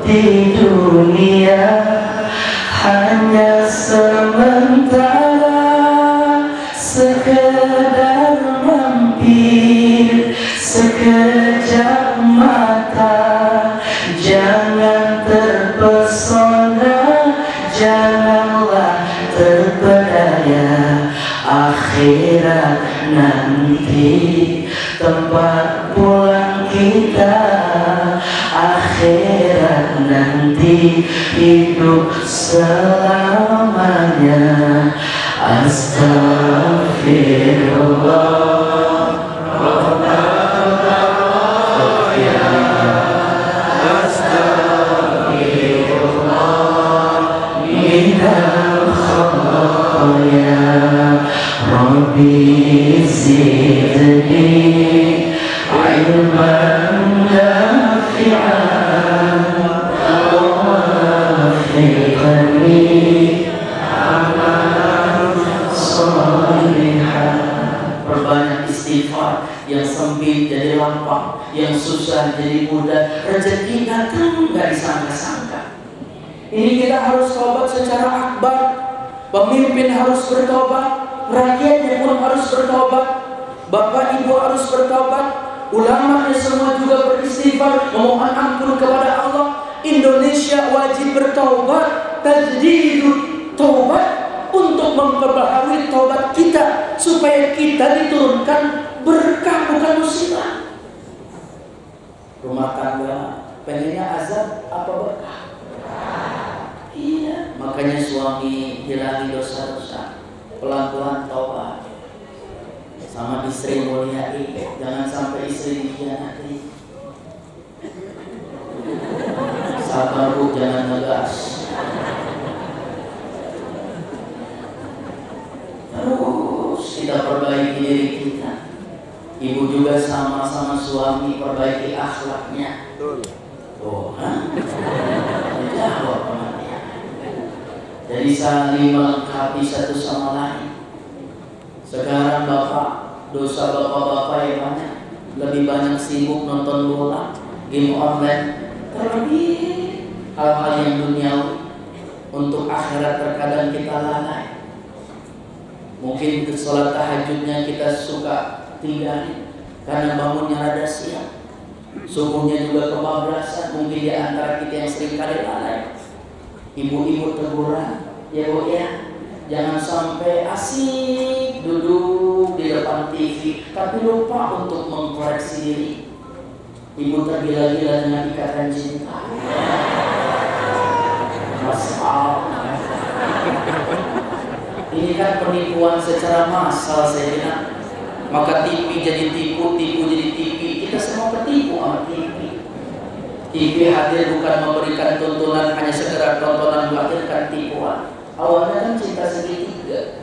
di dunia hanya sementara, sekedar mampir sekejap mata. Jangan terpesona, janganlah terpedaya. Akhirat nanti tempat pulang kita, akhirat nanti hidup selamanya. Astagfirullah, astagfirullah minal khotaya. Rabbi zidni ilman nafi'an wafiqni amalan salihan. Perbanyak istighfar, yang sempit jadi lapang, yang susah jadi mudah, rezeki datang nggak disangka-sangka. Ini kita harus tobat secara akbar. Pemimpin harus bertobat, rakyatnya pun harus bertobat, bapak ibu harus bertobat, ulamanya semua juga beristighfar, memohon ampun kepada Allah. Indonesia wajib bertobat, tajdidut taubat, untuk memperbaharui taubat kita supaya kita diturunkan berkah bukan musibah. Rumah tangga pengennya azab apa berkah? Iya, makanya suami hilangi dosa-dosa, pelan-pelan taubat. Sama istri muliai, jangan sampai istri dikhianati. Sabar bu, jangan ngegas. Terus kita perbaiki diri kita. Ibu juga sama-sama suami perbaiki akhlaknya. Oh, jawab temannya. Jadi saling melengkapi satu sama lain. Sekarang bapak, dosa bapak-bapak yang banyak, lebih banyak sibuk nonton bola, game online, terlebih hal-hal yang duniawi. Untuk akhirat terkadang kita lalai. Mungkin sholat tahajudnya kita suka tinggalin karena bangunnya rada siang. Subuhnya juga kebablasan, mungkin di antara kita yang sering kali lalai. Ibu-ibu teguran, ya bu ya, jangan sampai asik duduk di depan TV tapi lupa untuk mengkoreksi diri. Ibu tergila-gila dengan ikatan cinta. Masalah. Ini kan penipuan secara massal saya bilang. Maka TV jadi tipu, tipu jadi TV. Kita semua ketipu sama TV. TV hadir bukan memberikan tontonan, hanya sekedar tontonan, menghadirkan tipuan. Awalnya kan cinta segitiga,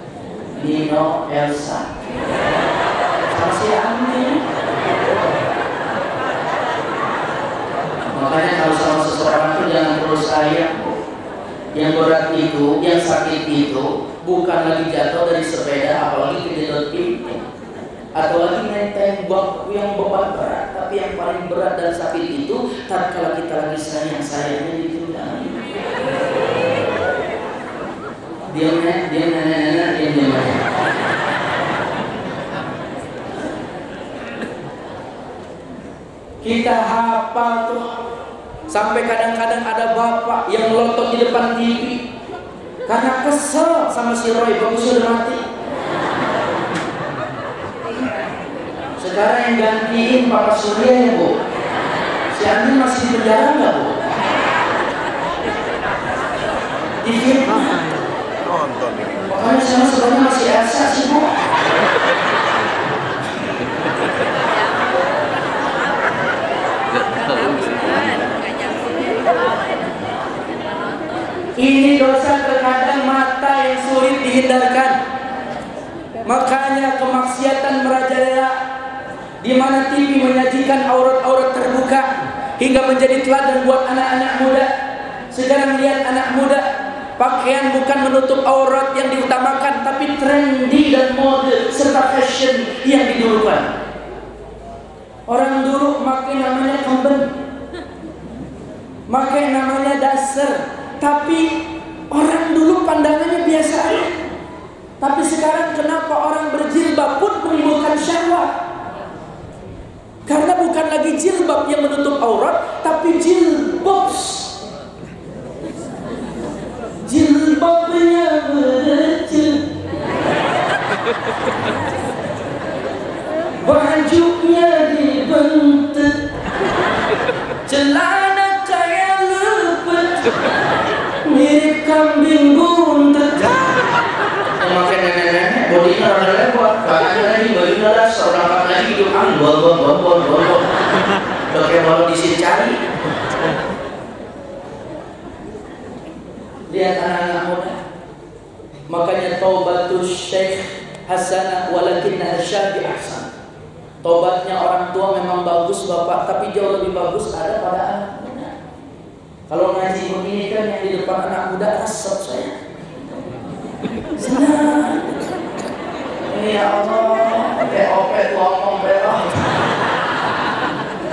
Nino, Elsa, sama si Andi. Makanya kalau sama seseorang itu jangan terus sayang. Yang berat itu, yang sakit itu bukan lagi jatuh dari sepeda, apalagi kejedot pintu, atau lagi nenteng yang beban berat. Tapi yang paling berat dan sakit itu tatkala kita lagi sayangnya ditinggalin. Diam aja. Kita hafal tuh. Sampai kadang-kadang ada bapak yang melotot di depan TV karena kesel sama si Roy, bagusnya udah mati. Sekarang yang gantiin Papa Surya ya bu, si Andin masih di penjara nggak bu? Di film nonton ini. Makanya sama sebenarnya masih Elsa sih bu. Ini dosa terkadang mata yang sulit dihindarkan. Makanya kemaksiatan merajalela, di mana TV menyajikan aurat-aurat terbuka hingga menjadi teladan buat anak-anak muda. Sekarang lihat anak muda, pakaian bukan menutup aurat yang diutamakan, tapi trendy dan mode serta fashion yang didulukan. Orang dulu makin namanya kemben, pakai namanya dasar. Tapi orang dulu pandangannya biasa aja. Tapi sekarang kenapa orang berjilbab pun menimbulkan syahwat? Karena bukan lagi jilbab yang menutup aurat, tapi jilbab. Jilbabnya berjil, bajunya dibentuk, celana kayak lepet, mirip kambing buntut. Makin nenek-nenek bodinya rada lebar, badannya lagi bajunya dasar, berangkat lagi hidup bol. Udah kayak malu disini. Lihat anak-anak muda. Makanya taubatus syekh hasanah walakinna syabbi ahsan. Tobatnya orang tua memang bagus bapak, tapi jauh lebih bagus ada pada anak muda. Kalau ngaji begini kan yang di depan anak muda resep saya. Senang. Ya Allah, opet ngomong berah.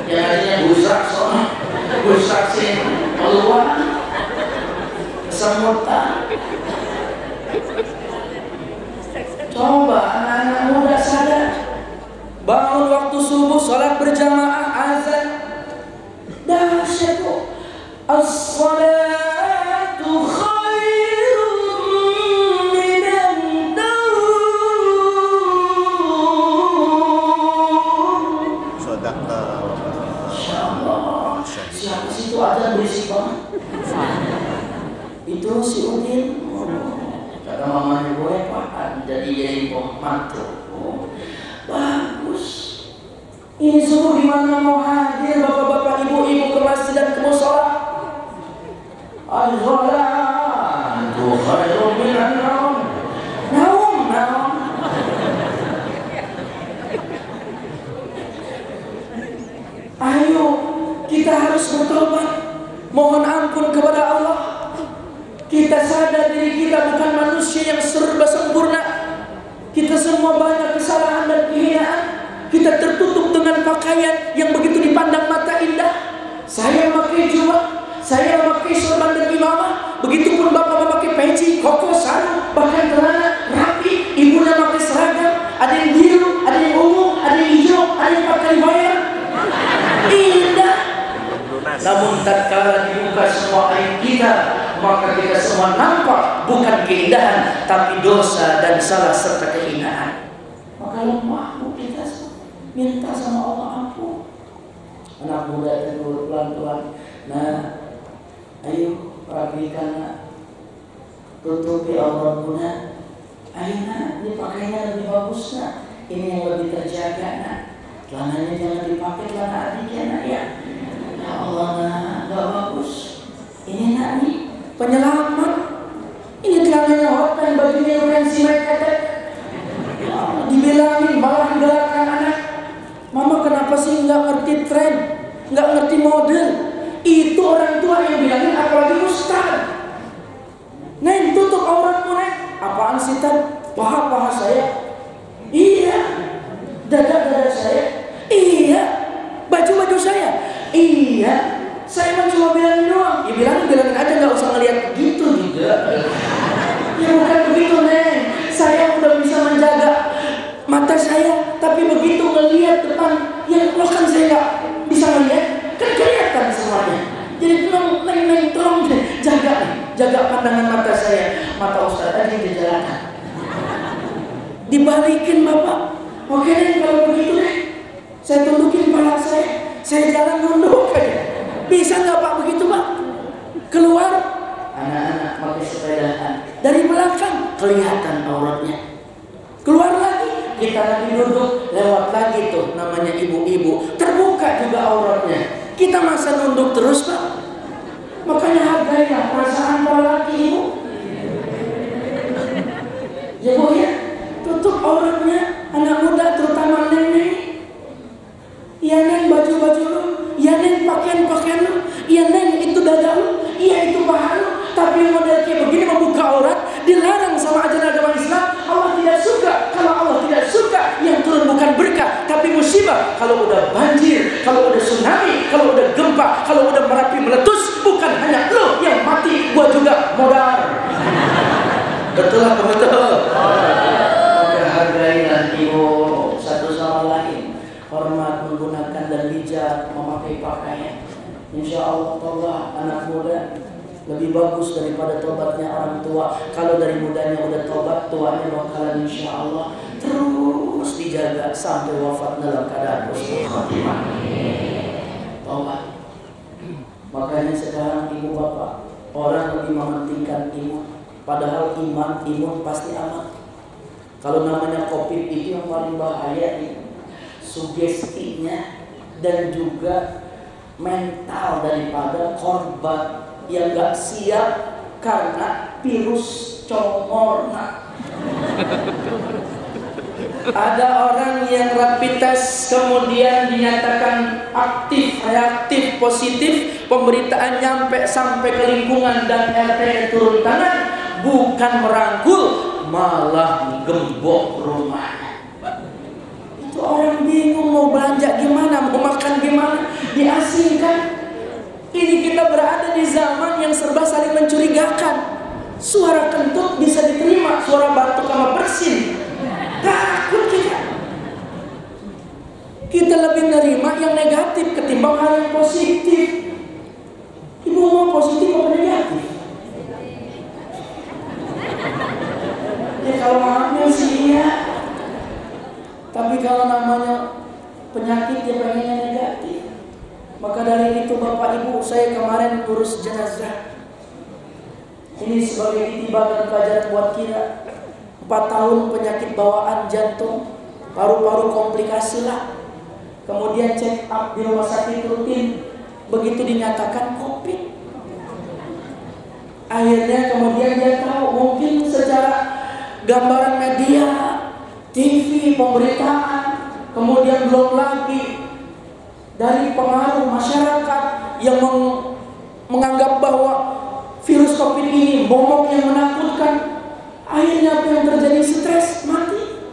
Yang adanya busak sih keluar kesemutan. Coba anak-anak muda sadar. Bangun waktu subuh, sholat berjamaah, azan. Dahsyat kok. As-salatu khairun minan naum. Sadaqah. Insyaallah. Siapa sih itu azan berisik banget? Itu si Udin. Kata mamanya boleh pak, jadi pembantu. Bagus. Ini subuh di mana mau hadir bapak-bapak, ibu-ibu ke masjid dan ke mushola. Al-salatu khairun minan naum. Naum. Ayo, kita harus bertobat. Mohon ampun kepada Allah. Kita sadar diri kita bukan manusia yang serba sempurna. Kita semua banyak kesalahan dan kehinaan. Kita tertutup dengan pakaian yang begitu dipandang mata indah. Saya memakai jubah, saya memakai sorban dan imamah. Begitupun bapak memakai peci, koko, sarung, bahkan celana rapi. Ibunya memakai seragam. Ada yang biru, ada yang ungu, ada yang hijau, ada yang pakai bayar. Indah. Namun tatkala dibuka semua aib kita, maka kita semua nampak bukan keindahan, tapi dosa dan salah serta kehinaan. Maka lemah kita minta sama Allah ampun. Anak muda itu pelan-pelan. Nah, ayo rapikan, tutupi auratnya. Ayo nak, ini pakainya lebih bagus nak. Ini yang lebih terjaga nak. Celananya jangan dipakai celana adiknya nak ya. Ya Allah nak, gak bagus. Ini nak nih penyelamat. Ini celananya hotel, bajunya fancy mereka. Ya Allah, dibilangin malah digalakkan anak. Mama kenapa sih nggak ngerti tren, nggak ngerti model? Itu orang tua yang bilangin, apalagi ustaz. Neng, tutup auratmu neng. Apaan sih tan? Paha saya. Iya. Dada saya. Iya. Baju saya. Iya. Saya emang cuma bilangin doang. Ya bilangin aja, nggak usah ngeliat gitu juga. Ya bukan begitu neng. Saya udah bisa menjaga mata saya, tapi begitu ngelihat depan, ya loh kan saya nggak bisa ngelihat, kan kelihatan semuanya. Jadi tolong jaga pandangan mata saya. Mata ustaz tadi dijalankan, dibalikin bapak. Oke deh kalau begitu deh, saya tundukin kepala saya jalan nunduk aja. Bisa nggak pak begitu pak? Keluar, anak-anak pakai sepedaan, dari belakang kelihatan auratnya. Keluar lagi, kita lagi duduk, lewat lagi tuh namanya ibu-ibu, terbuka juga auratnya. Kita masa nunduk terus pak? Makanya hargailah perasaan para laki ibu. Ya bu ya, tutup auratnya. Anak muda terutama neng. Iya neng, baju-baju lu. Iya neng, pakaian lu. Iya neng, itu dada lu. Iya itu paha lu. Tapi model kayak begini membuka aurat dilarang sama ajaran agama Islam. Allah tidak suka. Kalau Allah tidak suka, yang turun bukan berkah tapi musibah. Kalau udah banjir, kalau udah tsunami, kalau udah gempa, kalau udah Merapi api meletus, bukan hanya lo yang mati, gua juga modal. Betul apa betul? Maka hargailah ibu satu sama lain, hormat menggunakan dan bijak memakai pakaian. Insya Allah tobat anak muda lebih bagus daripada tobatnya orang tua. Kalau dari mudanya udah tobat, tuanya bakalan insya Allah terus dijaga sampai wafat dalam keadaan husnul khatimah. Tobat. Makanya sekarang ibu bapak, orang lebih mementingkan imun. Padahal imun pasti aman. Kalau namanya COVID itu yang paling bahaya nih, sugestinya dan juga mental daripada korban yang gak siap karena virus corona. Ada orang yang rapid test kemudian dinyatakan aktif, reaktif, positif, pemberitaan nyampe sampai ke lingkungan dan RT turun tangan, bukan merangkul, malah gembok rumahnya. Itu orang bingung mau belanja gimana, mau makan gimana, diasingkan. Ini kita berada di zaman yang serba saling mencurigakan. Suara kentut bisa diterima, suara batuk sama bersin takut kita. Kita lebih nerima yang negatif ketimbang hal yang positif. Ibu mau positif apa negatif? Ya kalau hamil sih iya, tapi kalau namanya penyakit ya pengennya negatif. Maka dari itu Bapak Ibu, saya kemarin urus jenazah. Ini sebagai itibar dan pelajaran buat kita. 4 tahun penyakit bawaan jantung, paru-paru komplikasi lah. Kemudian check up di rumah sakit rutin, begitu dinyatakan COVID. Akhirnya kemudian dia tahu, mungkin secara gambaran media, TV, pemberitaan, kemudian belum lagi dari pengaruh masyarakat yang menganggap bahwa virus COVID ini momok yang menakutkan. Akhirnya apa yang terjadi? Stres, mati.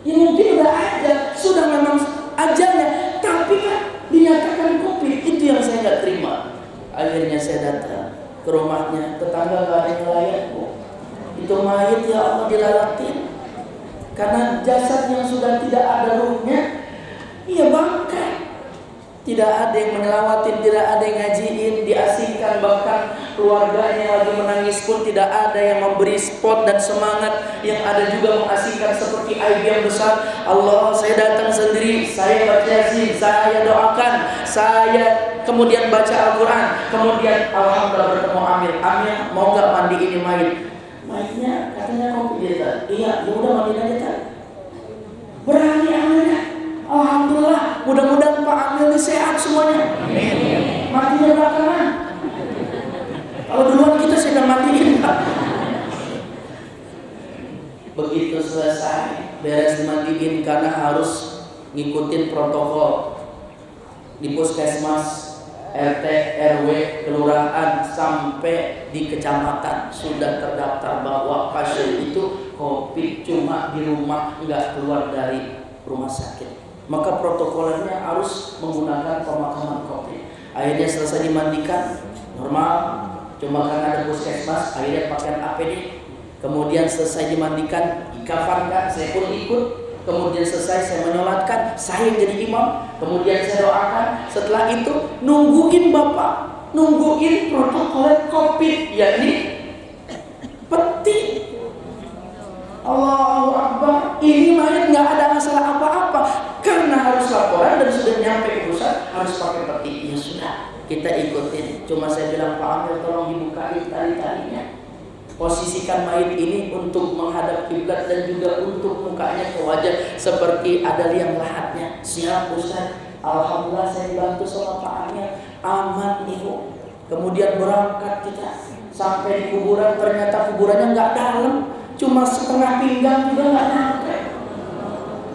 Ya mungkin udah ada, sudah memang ajalnya, tapi kan dinyatakan COVID. Itu yang saya nggak terima. Akhirnya saya datang ke rumahnya, tetangga nggak ada yang layak, Bu. Itu mayat ya Allah dilalatin. Karena jasad yang sudah tidak ada ruhnya, iya bangkai. Tidak ada yang menyelawatin, tidak ada yang ngajiin, diasingkan, bahkan keluarganya lagi menangis pun tidak ada yang memberi spot dan semangat. Yang ada juga mengasingkan seperti aib yang besar. Allah, saya datang sendiri, saya baca Yasin, saya doakan, saya kemudian baca Al-Quran, kemudian alhamdulillah bertemu Amir. Amir, mau nggak mandi ini mayit? Mayitnya katanya kopi dia. Iya, ya udah mandi aja kan. Berani Amirnya. Alhamdulillah, mudah-mudahan Pak Amil ini sehat semuanya. Matinya belakangan. Kalau duluan kita sedang matiin, Pak. Begitu selesai, beres dimandiin karena harus ngikutin protokol di puskesmas, RT, RW, kelurahan sampai di kecamatan sudah terdaftar bahwa pasien itu COVID, cuma di rumah, nggak keluar dari rumah sakit. Maka protokolnya harus menggunakan pemakaman COVID. Akhirnya selesai dimandikan normal, cuma karena ada puskesmas akhirnya pakaian APD. Kemudian selesai dimandikan, dikafankan, saya pun ikut. Kemudian selesai saya menyolatkan, saya jadi imam. Kemudian saya doakan. Setelah itu nungguin Bapak, nungguin protokol COVID, yakni peti. Allahu Akbar. Ini mayat nggak ada masalah apa-apa karena harus laporan dan sudah nyampe ke pusat harus pakai peti. Ya sudah, kita ikutin. Cuma saya bilang Pak Amir, tolong dibukain tali-talinya. Posisikan mayat ini untuk menghadap kiblat dan juga untuk mukanya ke wajah seperti ada liang lahatnya. Siap Ustaz. Alhamdulillah saya dibantu sama Pak Amir. Aman Ibu. Kemudian berangkat kita sampai di kuburan, ternyata kuburannya nggak dalam. Cuma setengah pinggang juga nggak nyampe.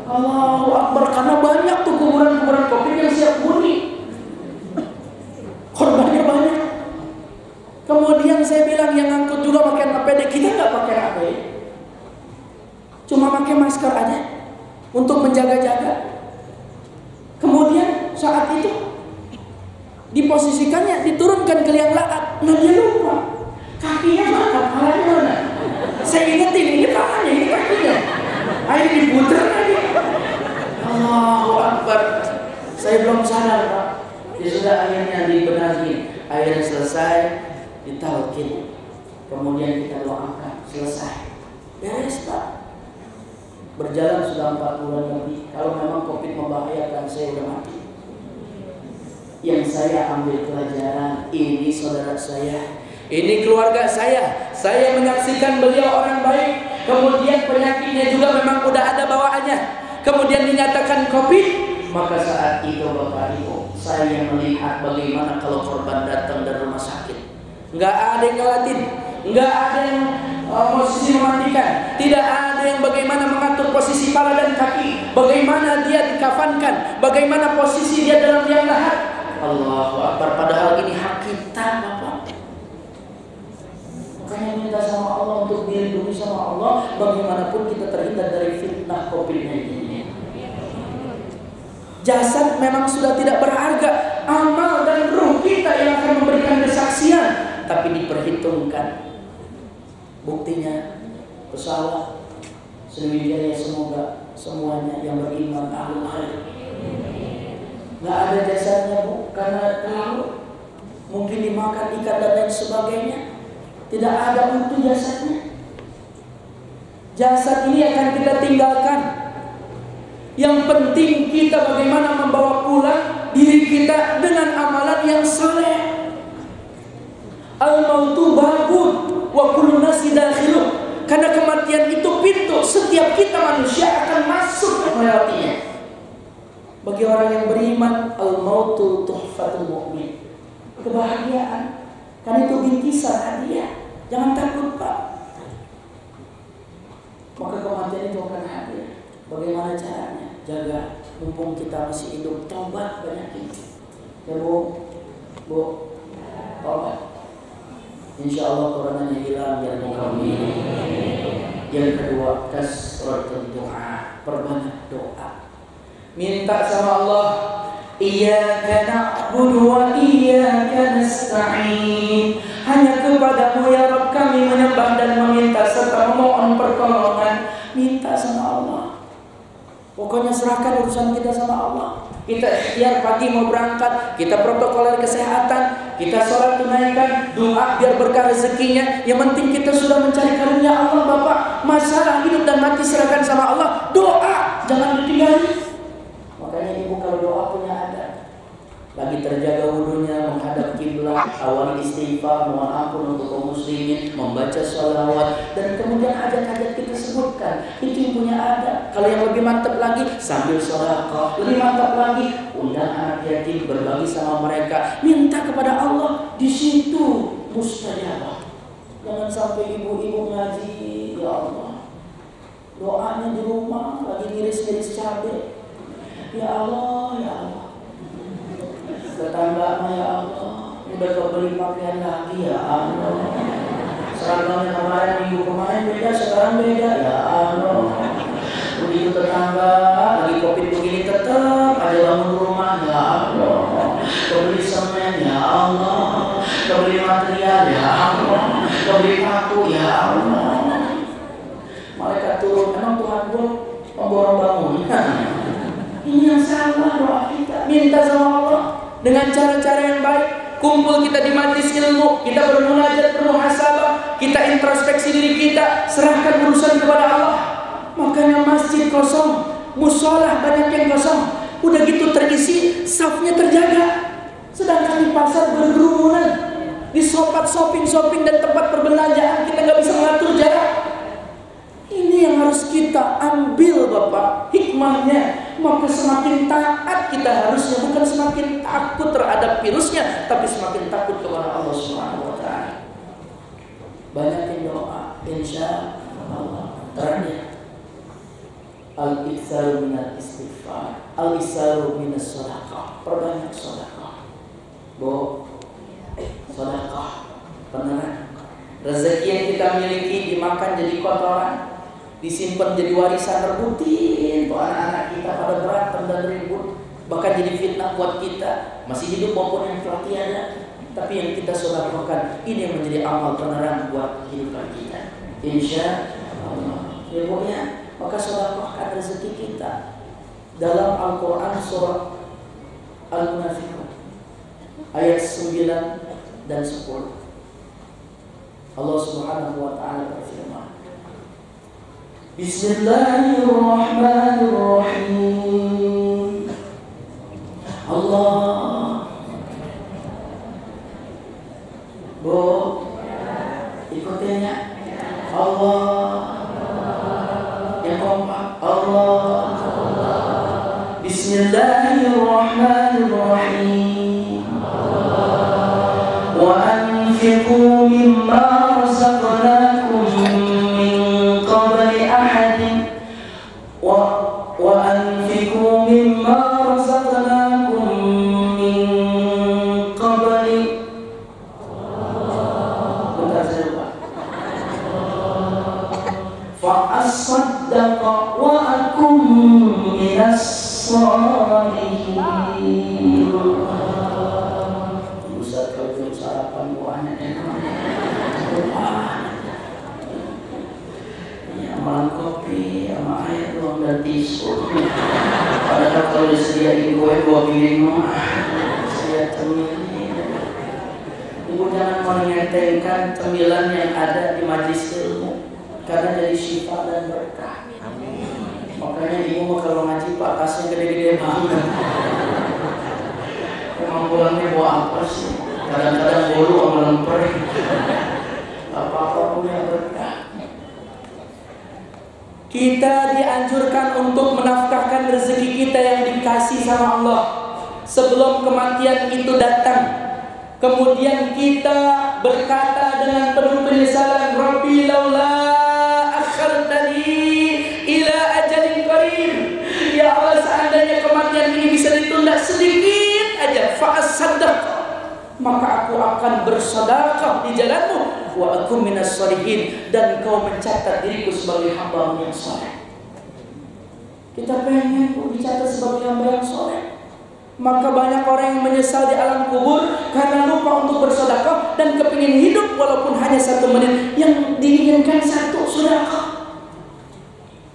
Allahu Akbar, karena banyak tuh kuburan-kuburan COVID yang siap huni. Korbannya banyak. Kemudian saya bilang yang ngangkut juga pakai APD, kita nggak pakai APD. Cuma pakai masker aja untuk menjaga-jaga. Kemudian saat itu diposisikannya, diturunkan ke liang lahat. Nah dia lupa, kakinya mana, kepalanya mana. Saya ingetin, ini palanya, ini kakinya. Akhirnya diputer lagi. Allahu Akbar. Saya belum sadar Pak. Ya sudah, akhirnya dibenahi. Akhirnya selesai, ditalkin. Kemudian kita doakan, selesai. Beres Pak. Berjalan sudah 4 bulan lebih. Kalau memang COVID membahayakan, saya udah mati. Yang saya ambil pelajaran, ini saudara saya, ini keluarga saya menyaksikan beliau orang baik. Kemudian penyakitnya juga memang udah ada bawaannya. Kemudian dinyatakan COVID. Maka saat itu Bapak Ibu, saya melihat bagaimana kalau korban datang dari rumah sakit, nggak ada yang ngalatin, nggak ada yang posisi memandikan, tidak ada yang bagaimana mengatur posisi kepala dan kaki, bagaimana dia dikafankan, bagaimana posisi dia dalam liang lahat. Allahu Akbar. Padahal ini hak kita Bapak. Makanya minta sama Allah untuk dilindungi sama Allah, bagaimanapun kita terhindar dari fitnah COVID-19. Jasad memang sudah tidak berharga, amal dan ruh kita yang akan memberikan kesaksian, tapi diperhitungkan. Buktinya pesawat Sriwijaya, semoga semuanya yang beriman ahlul khair. Nggak ada jasadnya Bu, karena terlalu mungkin dimakan ikan dan lain sebagainya. Tidak ada utuh jasadnya. Jasad ini akan kita tinggalkan. Yang penting kita bagaimana membawa pulang diri kita dengan amalan yang saleh. Al-mautu babun wa kullu nasi dakhilun. Karena kematian itu pintu, setiap kita manusia akan masuk ke melewatinya. Bagi orang yang beriman, al-mautu tuhfatul mu'min. Kebahagiaan. Karena itu bingkisan hadiah. Jangan takut Pak. Maka kematian itu akan hadir. Bagaimana caranya? Jaga, mumpung kita masih hidup, tobat banyakin. Ya Bu, tobat. Insya Allah coronanya hilang ya kami. Yang kedua, kasratul doa, perbanyak doa. Minta sama Allah, iyyaka na'budu wa iyyaka nasta'in. Hanya kepadamu ya Rabb kami menyembah dan meminta serta memohon pertolongan. Minta sama Allah. Pokoknya serahkan urusan kita sama Allah. Kita ikhtiar pagi mau berangkat, kita protokoler kesehatan, kita sholat tunaikan, doa biar berkah rezekinya. Yang penting kita sudah mencari karunia Allah Bapak. Masalah hidup dan mati serahkan sama Allah. Doa jangan ditinggalin. Makanya ibu kalau doa punya ada, lagi terjaga wudunya, menghadap kiblat, awal istighfar, mohon ampun untuk kaum muslimin, membaca sholawat, dan kemudian hajat-hajat kita sebutkan. Itu yang punya ada. Kalau yang lebih mantap lagi, sambil sedekah, lebih mantap lagi, undang anak yatim, berbagi sama mereka, minta kepada Allah. Di situ mustajabah. Jangan sampai ibu-ibu ngaji, ya Allah, doanya di rumah lagi ngiris-ngiris cabai. Ya Allah, ya Allah. Tetangganya ya Allah, udah kebeli pakaian lagi ya Allah. Seragamnya kemarin, minggu kemarin beda, sekarang beda ya Allah. Begitu tetangga lagi COVID begini tetap ada bangun rumah ya Allah. Kebeli semen ya Allah, kebeli material ya Allah, kebeli paku ya Allah. Malaikat turun, emang Tuhan gue pemborong bangunan. Ini yang salah doa kita. Minta sama Allah dengan cara-cara yang baik. Kumpul kita di majelis ilmu, kita bermunajat, bermuhasabah, kita introspeksi diri kita, serahkan urusan kepada Allah. Makanya masjid kosong, musolah banyak yang kosong. Udah gitu terisi, safnya terjaga. Sedangkan di pasar bergerumunan, di shopping dan tempat perbelanjaan kita nggak bisa mengatur jarak. Ini yang harus kita ambil Bapak, hikmahnya. Maka semakin taat kita harusnya, bukan semakin takut terhadap virusnya, tapi semakin takut kepada Allah Subhanahu wa taala. Banyakin doa, insya Allah. Terakhir, al-iktsaru minal istighfar, al-iktsaru minas shadaqah. Perbanyak sedekah. Sedekah beneran. Rezeki yang kita miliki dimakan jadi kotoran, disimpan jadi warisan rebutin tuh anak-anak kita pada berantem dan ribut, bahkan jadi fitnah buat kita. masih hidup maupun yang telah tiada, tapi yang kita sedekahkan ini yang menjadi amal penerang buat kehidupan kita. Insya Allah. Ya Bu ya, maka sedekahkan rezeki kita. Dalam Al-Quran surah Al-Munafiqun ayat 9 dan 10, Allah Subhanahu wa taala berfirman, Bismillahirrahmanirrahim. Allah, Bu, ikutin ya. Allah, yang kompak. Allah. Bismillahirrahmanirrahim. Wa anfiqu mimma razaqnakum min qabli ahadin wa anfiqu mimma razaqnakum min qabli. Bentar saya lupa. Fa as-saddaqa wa akum minas salihin. Ustaz kalau belum sarapan buahnya ya malam kopi sama air doang dan tisu. Padahal kalau disediain gue 2 piring mah saya cemilin. Ibu jangan mengetengkan cemilan yang ada di majelis ilmu, karena jadi syifa dan berkah. Makanya ibu kalau ngaji Pak tasnya gede-gede banget. Emang pulangnya bawa apa sih? Kadang-kadang bolu sama lemper. Apa-apa punya berkah. Kita dianjurkan untuk menafkahkan rezeki kita yang dikasih sama Allah sebelum kematian itu datang. Kemudian kita berkata dengan penuh penyesalan, Rabbi laula akhartani ila ajalin qarib. Ya Allah, seandainya kematian ini bisa ditunda sedikit aja, fa as-saddaq, maka aku akan bersedekah di jalanmu, wa akum minas shalihin, dan kau mencatat diriku sebagai hamba yang saleh. Kita pengen dicatat sebagai hamba yang saleh. Maka banyak orang yang menyesal di alam kubur karena lupa untuk bersedekah dan kepingin hidup walaupun hanya 1 menit. Yang diinginkan 1 sedekah.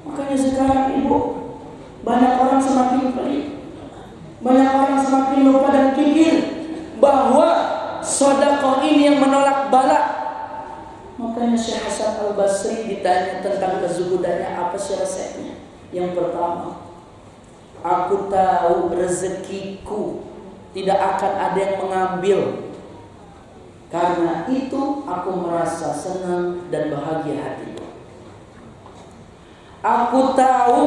Makanya sekarang ibu, banyak orang semakin pelit, banyak orang semakin lupa dan pikir bahwa sedekah ini yang menolak bala. Makanya Syekh Hasan Al-Basri ditanya tentang kezuhudannya, apa sih resepnya? Yang pertama, aku tahu rezekiku tidak akan ada yang mengambil. Karena itu aku merasa senang dan bahagia hatiku. Aku tahu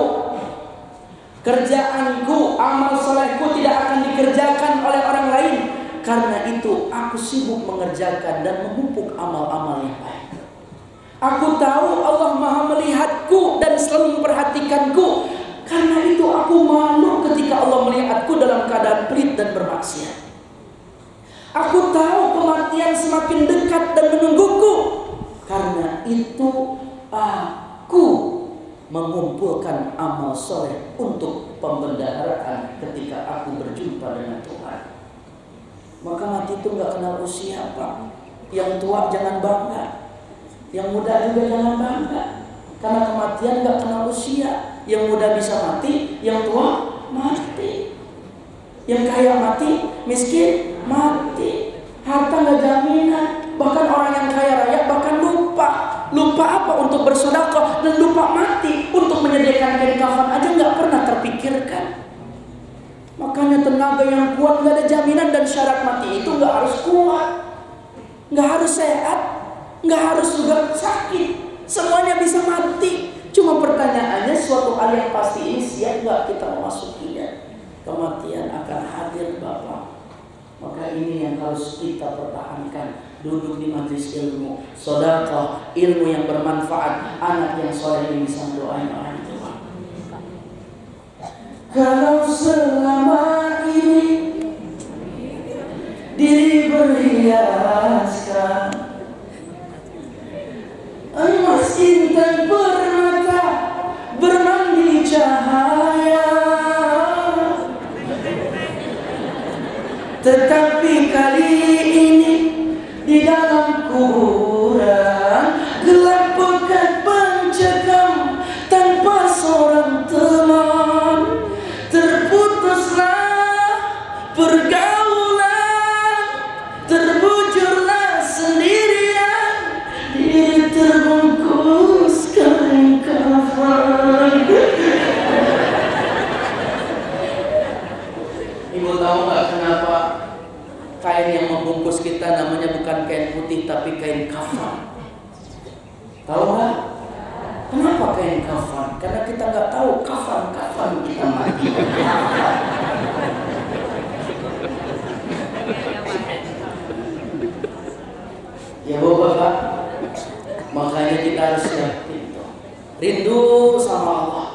kerjaanku, amal solehku tidak akan dikerjakan oleh orang lain. Karena itu aku sibuk mengerjakan dan memupuk amal-amal yang baik. Aku tahu Allah Maha melihatku dan selalu memperhatikanku. Karena itu aku malu ketika Allah melihatku dalam keadaan pelit dan bermaksiat. Aku tahu kematian semakin dekat dan menungguku. Karena itu aku mengumpulkan amal soleh untuk pembendaharaan ketika aku berjumpa dengan Tuhan. Maka mati itu gak kenal usia, Pak. Yang tua jangan bangga, yang muda juga jangan bangga. Karena kematian gak kenal usia. Yang muda bisa mati, yang tua mati. Yang kaya mati, miskin mati. Harta gak jaminan. Bahkan orang yang kaya raya bahkan lupa. Lupa apa? Untuk bersedekah, dan lupa mati. Untuk menyediakan kain kafan aja gak pernah terpikirkan. Makanya tenaga yang kuat gak ada jaminan, dan syarat mati itu gak harus kuat, gak harus sehat, gak harus juga sakit. Semuanya bisa mati. Cuma pertanyaannya, suatu hal yang pasti ini siap gak kita memasukinya? Kematian akan hadir, Bapak. Maka ini yang harus kita pertahankan. Duduk di majelis ilmu, sedekah, ilmu yang bermanfaat, anak yang soleh yang bisa mendoain orang tua. Kalau selama ini diri berhiaskan emas intan permata bermandi cahaya, Tetapi kali ini di dalam kuburan gelap pekat mencekam tanpa seorang teman. Terputuslah pergaulan, terbujurlah sendirian, diri terbungkus kain kafan. Ibu tahu nggak kenapa kain yang membungkus kita namanya bukan kain putih tapi kain kafan? Tahu nggak? Kenapa kain kafan? Karena kita nggak tahu kapan kita mati. Ya Bu Bapak, makanya kita harus yakin, rindu sama Allah.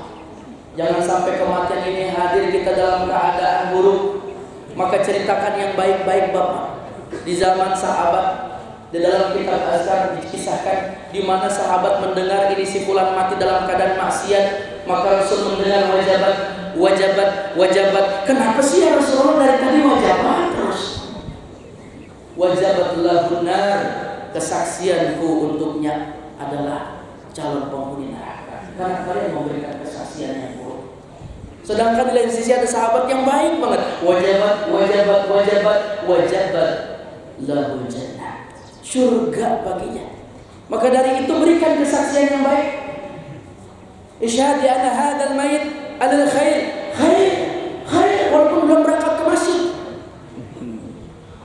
Jangan sampai kematian ini hadir kita dalam keadaan buruk. Maka ceritakan yang baik-baik Bapak. Di zaman sahabat, di dalam kitab Azkar dikisahkan di mana sahabat mendengar ini si fulan mati dalam keadaan maksiat, maka Rasul mendengar wajabat. Kenapa sih ya Rasulullah dari tadi wajabat terus? Wajabat lahun nar, kesaksianku untuknya adalah calon penghuni neraka. Karena kalian memberikan kesaksian yang buruk. Sedangkan di lain sisi ada sahabat yang baik banget. Wajabat lahul jannah, surga baginya. Maka dari itu berikan kesaksian yang baik. Isyhad anna hadzal mayit alal khair, walaupun belum berangkat ke masjid,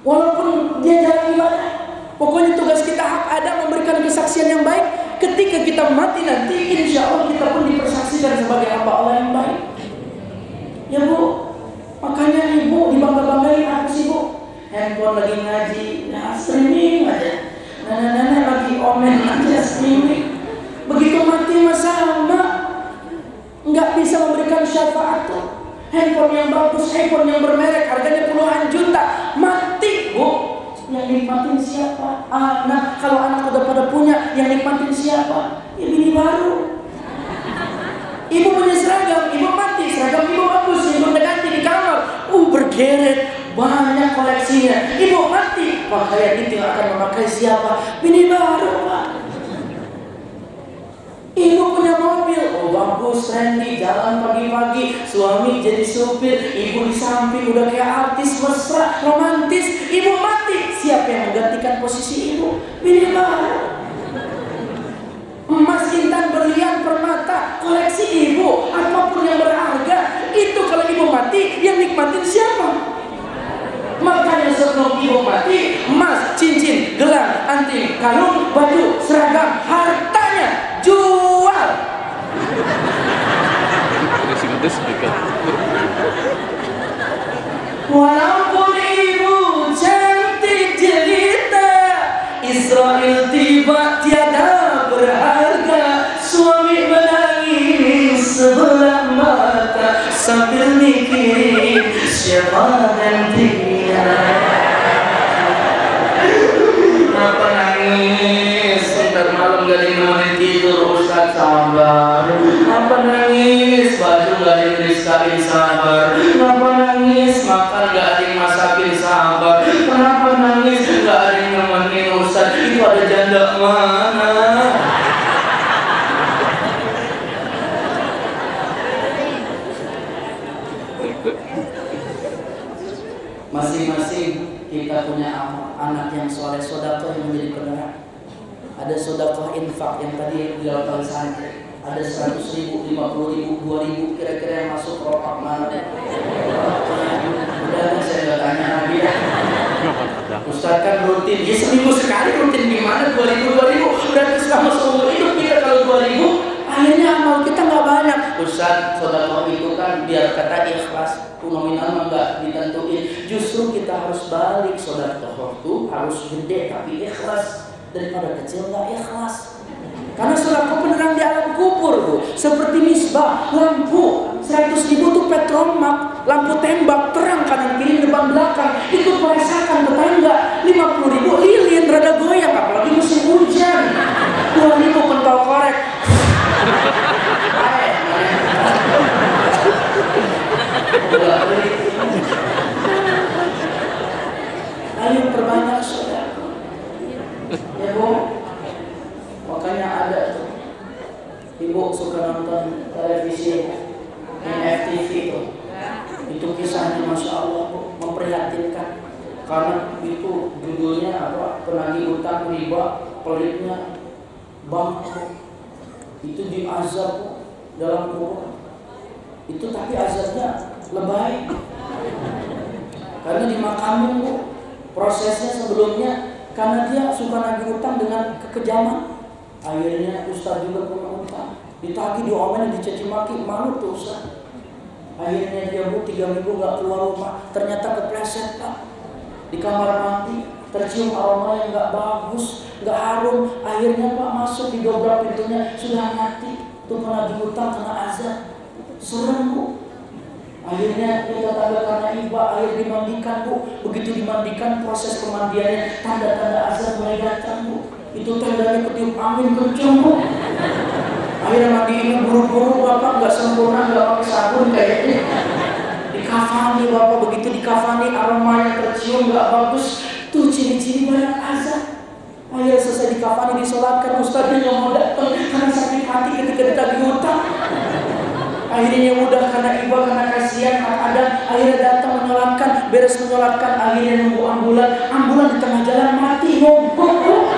walaupun dia jalan ibadah. Pokoknya tugas kita hak ada memberikan kesaksian yang baik. Ketika kita mati nanti, insya Allah kita pun dipersaksikan sebagai hamba Allah yang baik. Ya Bu, makanya Ibu dibangga-banggain apa sih Bu? Handphone lagi ngaji, nah streaming aja. Nenek-nenek lagi omen aja streaming. Begitu mati sama, nggak bisa memberikan syafaat tuh. Handphone yang bagus, handphone yang bermerek, harganya puluhan juta, mati Bu. Yang nikmatin siapa? Anak. Kalau anak udah pada punya, yang nikmatin siapa? Ya bini baru. Ibu punya seragam, ibu mati, seragam ibu bagus, ibu ganti di kamar, bergeret, banyak koleksinya. Ibu mati, pakaian itu yang akan memakai siapa? Bini baru Pak. Ibu punya mobil, bagus, trendy, jalan pagi-pagi, suami jadi supir, ibu di samping udah kayak artis mesra, romantis. Ibu mati, siapa yang menggantikan posisi ibu? Bini baru. Emas, intan, berlian, permata, koleksi ibu, apapun yang berharga, itu kalau ibu mati, yang nikmatin siapa? Makanya sebelum ibu mati, emas, cincin, gelang, anting, kalung, baju, seragam, hartanya jual. Walaupun ibu cantik jelita, Israel tiba tiada berharga. Suami menangis sebelah mata sambil mikirin siapa nantinya. Kenapa nangis? Ntar malam gak dinomenin tidur, Ustaz sabar. Kenapa nangis? Baju gak dibeliskain, sabar. Kenapa nangis? Makan gak ada yang masakin, sabar. Kenapa nangis? Gak ada yang nemenin, Ustaz. Itu ada janda mana? Masing-masing kita punya anak yang soleh, sedekah yang menjadi penerang. Ada sedekah infak yang tadi dilakukan santri. Ada 100.000, 50.000, 2.000, kira-kira yang masuk ropak mana? Udah saya nggak tanya lagi ya. Ustaz kan rutin, ya seminggu sekali rutin gimana? 2.000, berarti selama seumur hidup kita kalau 2.000, akhirnya amal kita nggak banyak. Ustaz, sedekah itu kan biar kata ikhlas. Nominal mah nggak ditentuin. Justru kita harus balik, sedekah itu harus gede tapi ikhlas, daripada kecil nggak ikhlas. Karena sedekah penerang di alam kubur Bu, seperti misbah, lampu 100.000 tuh petromak, lampu tembak terang kanan kiri depan belakang, ikut merasakan tetangga. 50.000 lilin rada goyang, apalagi musim hujan. 2.000 pentol korek. suka nonton televisi FTV itu kisahnya Masya Allah Bu, memprihatinkan. Karena itu judulnya apa? Penagih utang riba, pelitnya bangkrut. Itu diazab Bu, dalam kubur. Itu tapi azabnya lebay. Karena dimakamin Bu. Prosesnya sebelumnya karena dia suka nagih utang dengan kekejaman. Akhirnya Ustaz juga punya utang. Ditagih, diomelin, dicaci maki, malu tuh Ustaz. Akhirnya dia Bu 3 minggu gak keluar rumah. Ternyata kepleset Pak. Di kamar mandi tercium aroma yang gak bagus, gak harum. Akhirnya Pak masuk, didobrak pintunya, sudah mati. Itu penagih utang kena azab. Serem Bu. Akhirnya kita tanda karena iba, air dimandikan Bu. Begitu dimandikan, proses pemandiannya, tanda-tanda azab mulai datang Bu. Itu tandanya ketiup angin kencang Bu. Akhirnya mandiinnya buru-buru, Bapak gak sempurna, gak pakai sabun kayaknya. Dikafani Bapak, begitu dikafani aroma yang tercium gak bagus. Tuh ciri-ciri banyak azab. Akhirnya selesai dikafani, disolatkan, Ustaznya yang mau datang karena sakit hati ketika ditagih utang. Akhirnya mudah karena iba, karena kasihan ada. Akhirnya datang menyolatkan, beres menyolatkan, akhirnya nunggu ambulan di tengah jalan mati mogok.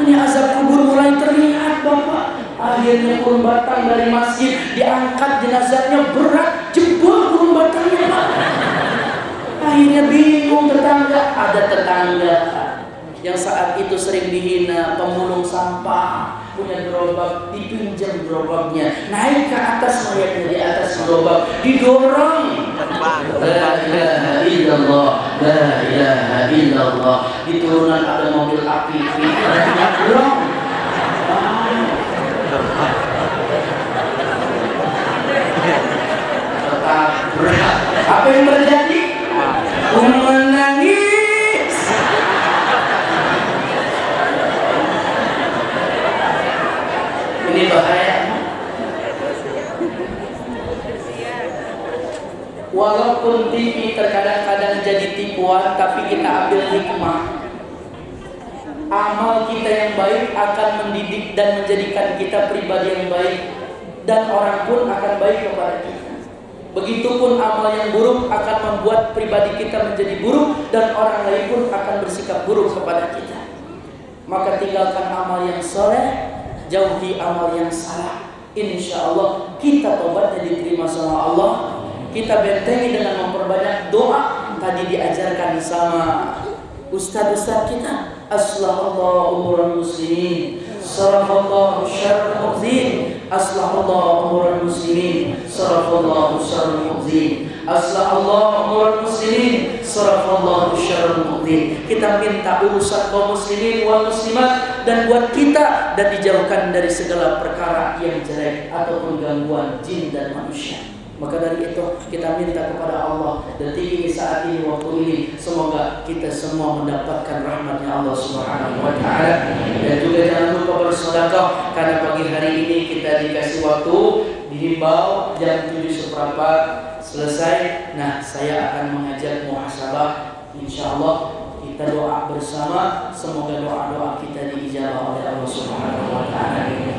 Ini azab kubur mulai terlihat Bapak. Akhirnya kurung batang dari masjid diangkat, jenazahnya berat, jebol kurung batangnya Pak. Akhirnya bingung tetangga. Ada tetangga yang saat itu sering dihina, pemulung sampah, punya gerobak, dipinjam gerobaknya, naik ke atas mayatnya, di atas gerobak, didorong. La ilaha illallah, la ilaha illallah. Di turunan ada mobil api, dorong. Tetap berat. Apa yang terjadi? Menangis. Ini bahaya. Walaupun TV terkadang-kadang jadi tipuan, tapi kita ambil hikmah. Amal kita yang baik akan mendidik dan menjadikan kita pribadi yang baik, dan orang pun akan baik kepada kita. Begitupun amal yang buruk akan membuat pribadi kita menjadi buruk, dan orang lain pun akan bersikap buruk kepada kita. Maka tinggalkan amal yang soleh, jauhi amal yang salah. Insya Allah kita tobatnya diterima sama Allah. Kita bentengi dengan memperbanyak doa. Tadi diajarkan sama ustaz-ustaz kita. Aslahallahu umurul muslimin, sarafallahu syarrul mu'zin. Aslahallahu umurul muslimin, sarafallahu syarrul mu'zin. Aslahallahu umurul muslimin, sarafallahu syarrul mu'zin. Kita minta urusan kaum muslimin wal muslimat dan buat kita, dan dijauhkan dari segala perkara yang jelek ataupun gangguan jin dan manusia. Maka dari itu kita minta kepada Allah detik ini, saat ini, waktu ini, semoga kita semua mendapatkan rahmatnya Allah Subhanahu wa Ta'ala. Dan juga jangan lupa bersedekah, karena pagi hari ini kita dikasih waktu, dihimbau jam 7:15 selesai. Nah, saya akan mengajak muhasabah. Insya Allah kita doa bersama, semoga doa-doa kita diijabah oleh Allah Subhanahu wa Ta'ala.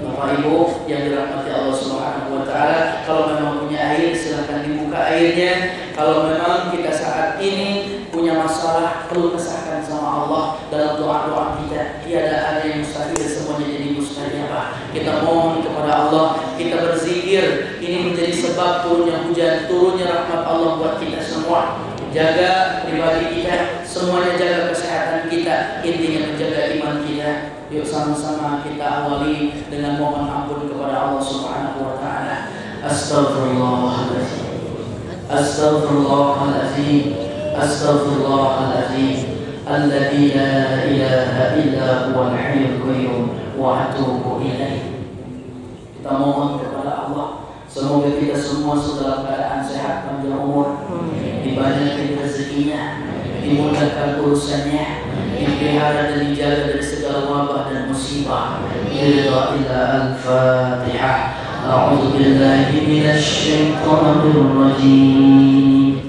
Bapak Ibu yang dirahmati Allah Subhanahu wa Ta'ala, kalau memang punya air silahkan dibuka airnya. Kalau memang kita saat ini punya masalah, perlu kesahkan sama Allah dalam doa-doa kita. Tiada ada yang mustahil, semuanya jadi mustajabah. Kita mohon kepada Allah, kita berzikir. Ini menjadi sebab turunnya hujan, turunnya rahmat Allah buat kita semua. Jaga pribadi kita, semuanya jaga kesehatan kita, intinya menjaga iman kita. Yuk sama-sama kita awali dengan mohon ampun kepada Allah Subhanahu wa Ta'ala. Astaghfirullahaladzim, astaghfirullahaladzim, astaghfirullahaladzim, alladzi la ilaha illa huwal hayyul qayyum wa atubu ilaih. Kita mohon kepada Allah, semoga kita semua dalam keadaan sehat, panjang umur, dibanyakin rezekinya, dimudahkan urusannya, dipelihara dan dijaga dari segala wabah dan musibah. Illa al-Fatihah. A'udzu billahi minasy syaithanir rajim.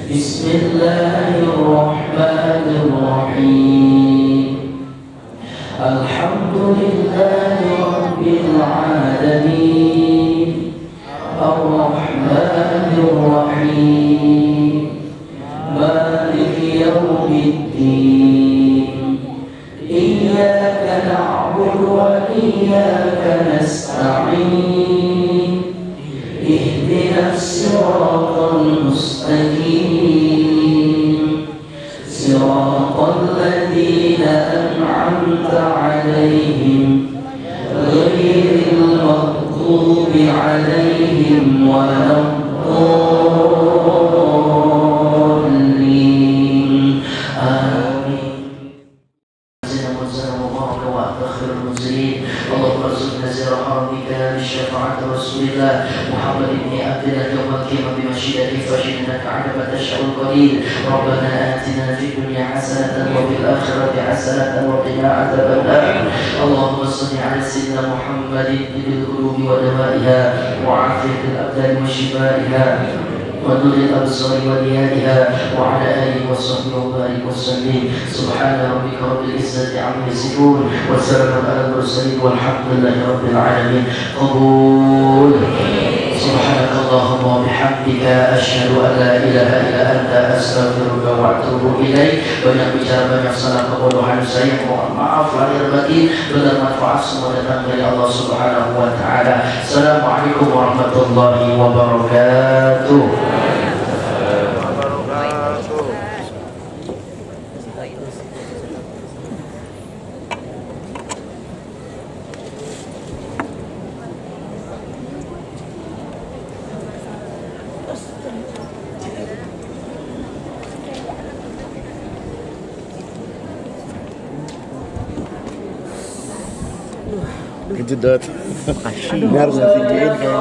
Bismillahirrahmanirrahim. Alhamdulillahi rabbil alamin. وإياك نستعين اهدنا الصراط المستقيم صراط الذين أنعمت عليهم غير المغضوب عليهم ولا الضالين آمين. اللهم ارزقنا زيارة حرمك للشفاعة رسول الله محمد بن عبد الله يوم القيامة بمشيئتك فاشهدنا على ما تشاء القدير. ربنا آتنا في الدنيا حسنة وفي الآخرة حسنة وقنا عذاب النار. اللهم صل على سيدنا محمد طب القلوب ودوائها وعافية الأبدان وشفائها ونور الأبصار وديائها وعلى آله وصحبه وبارك وسلم. سبحان ربك رب العزة عما يصفون وسلام على المرسلين والحمد لله رب العالمين. قبول. سبحانك اللهم وبحمدك أشهد أن لا إله إلا أنت أستغفرك وأتوب إليك. Banyak bicara, banyak salah kebodohan saya, mohon maaf lahir batin, bermanfaat semua datang dari Allah Subhanahu wa taala. Assalamualaikum warahmatullahi wabarakatuh. Kejedot. Ini harus tinggiin kayaknya.